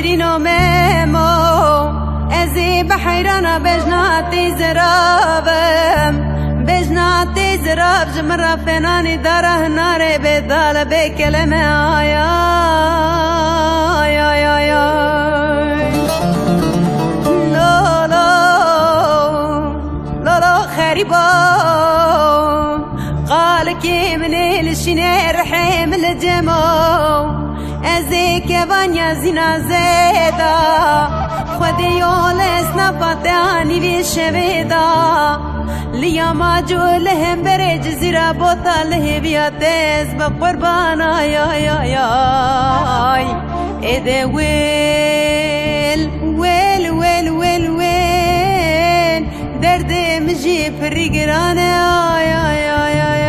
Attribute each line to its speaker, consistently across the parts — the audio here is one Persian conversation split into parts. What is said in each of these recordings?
Speaker 1: شیرینو ممو ازی بحیرانا بجناتی زرابم بجناتی زراب جمرا فنانی داره ناره بدال بکلمه آیا آیا آیا آیا لولو خريبو قالك من الشنير رحيم الجمو ازيك بانيا زينا زيدا خدي يولس نباتاني بشبيدا ليا ما جولهم برج زيرا بوتا له بياتيز بقربانا يا يا يا اذا ويل ويل ويل ويل ويل درد مجي في الرقرانة يا يا يا يا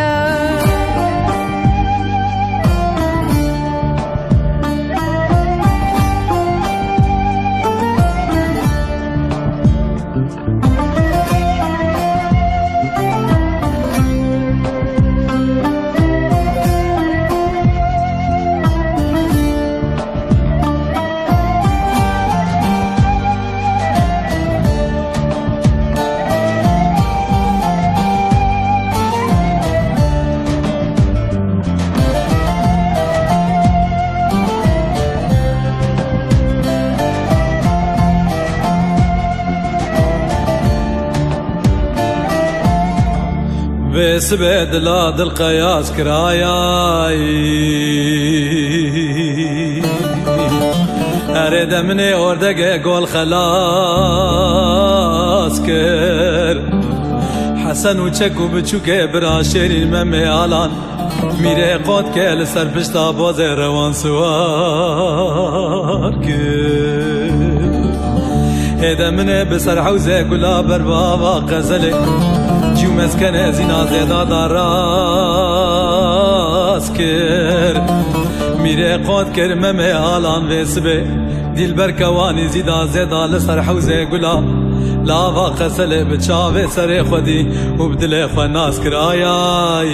Speaker 2: بس بدلا دل قياس كراياي اريد مني اوردق قول خلاص كر حسن وچك وبچوك براشر الممي آلان میره قد که لسر پشتا باز روان سوار كر هيدا مني بسر حوزه قلا بربابا غزلك جو مسكن زینا زیدا داراز کر میره قد کرمه آلان ویسبه دیل برکوانی زیدا زیدا لسر حوزه گلا لاوا قسل بچاوه سر خودی و بدل خو ناس کر آیای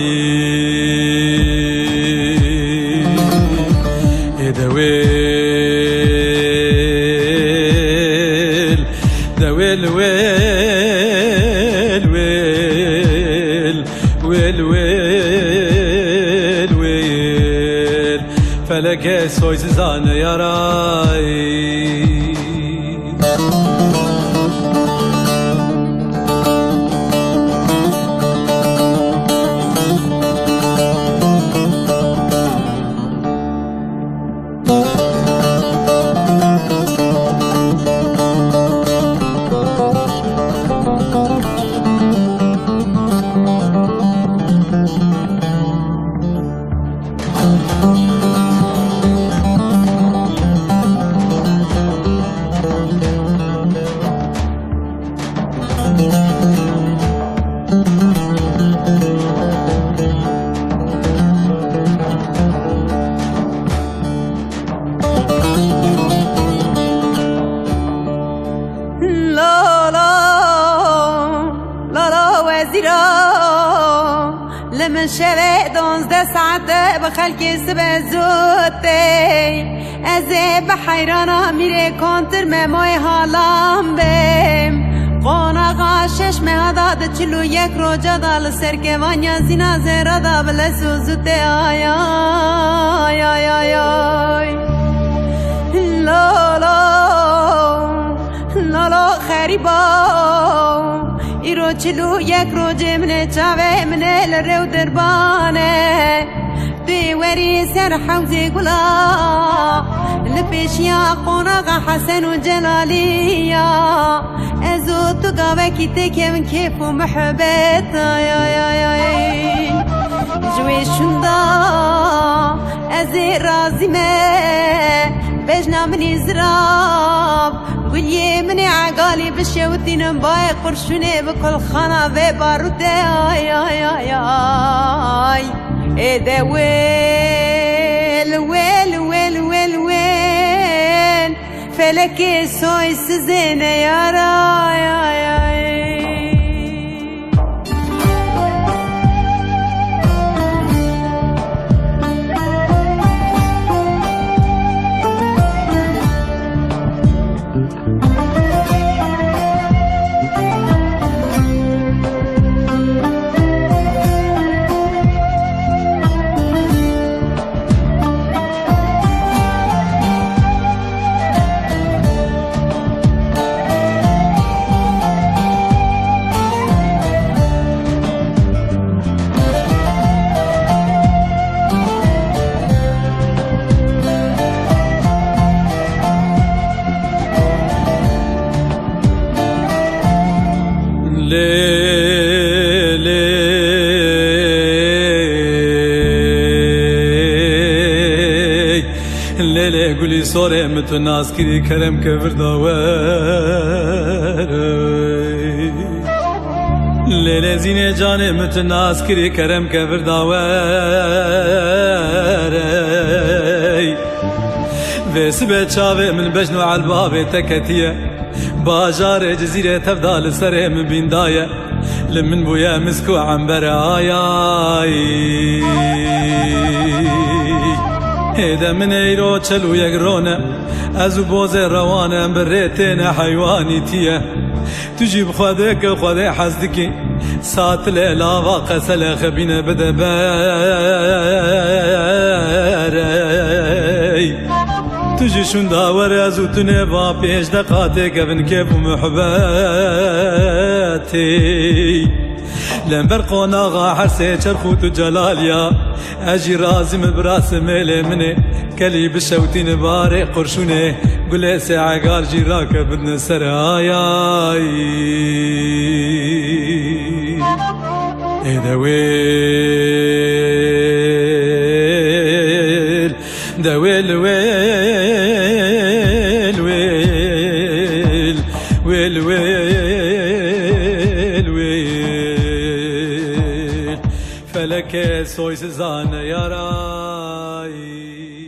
Speaker 2: دویل دویل ویل ويل ويل ويل فلك سوي زان يا راي
Speaker 1: لمن شبه 12 ساعت بخلکی سبه زودتی ازه بحیرانا میره کنتر مموی حالام بیم قوناقا شش مهداد چلو یک روجا دال سرکوانیا زینا زیرا دا بلسو زودتی آی آی آی آی آی لولو لولو خریبا ایرو چلو یک روجه منه چاوه منه لرو دربانه دیوری سر حوزی گلا لپیشیا قوناقا حسن و جلالیا ازو تو قاوه کی تکم کیف و محبت آی آی آی آی جوی شندا ازی رازیمه بجنا منی زراب قولي مني عقالي بشوتين باي قرشوني بكل خانة في باروتي آي آي آي آي إذا ويل ويل ويل ويل ويل فلكي سوي سزينة يا راي آي آي
Speaker 2: سوره متناس کری کرم که ورداور لیل زینه جان متناس کری کرم که ورداور ویس به چاوه من بجنو عالباب تکتیه باجار جزیره تفضل سره من بیندایه لمن بويا مسكو عنبر آياي هيدا من ايرو چلو يقرونه ازو بوز روانه بريتين حيواني تيه تجيب خدك خدي حزدكي سات ليلا وقسل خبينه بدباري تجي شون داور ازو تنبا پیش دقاته کبن که بو محبتي لنبر قوناغا حرسي چرخوت جلاليا اجي رازم براس ميلي مني كلي بشوتين باري قرشوني قولي ساعة قال جيراك بدن سراياي دويل دويل ويل ويل ويل ويل ويل فلك سويس زان يا راي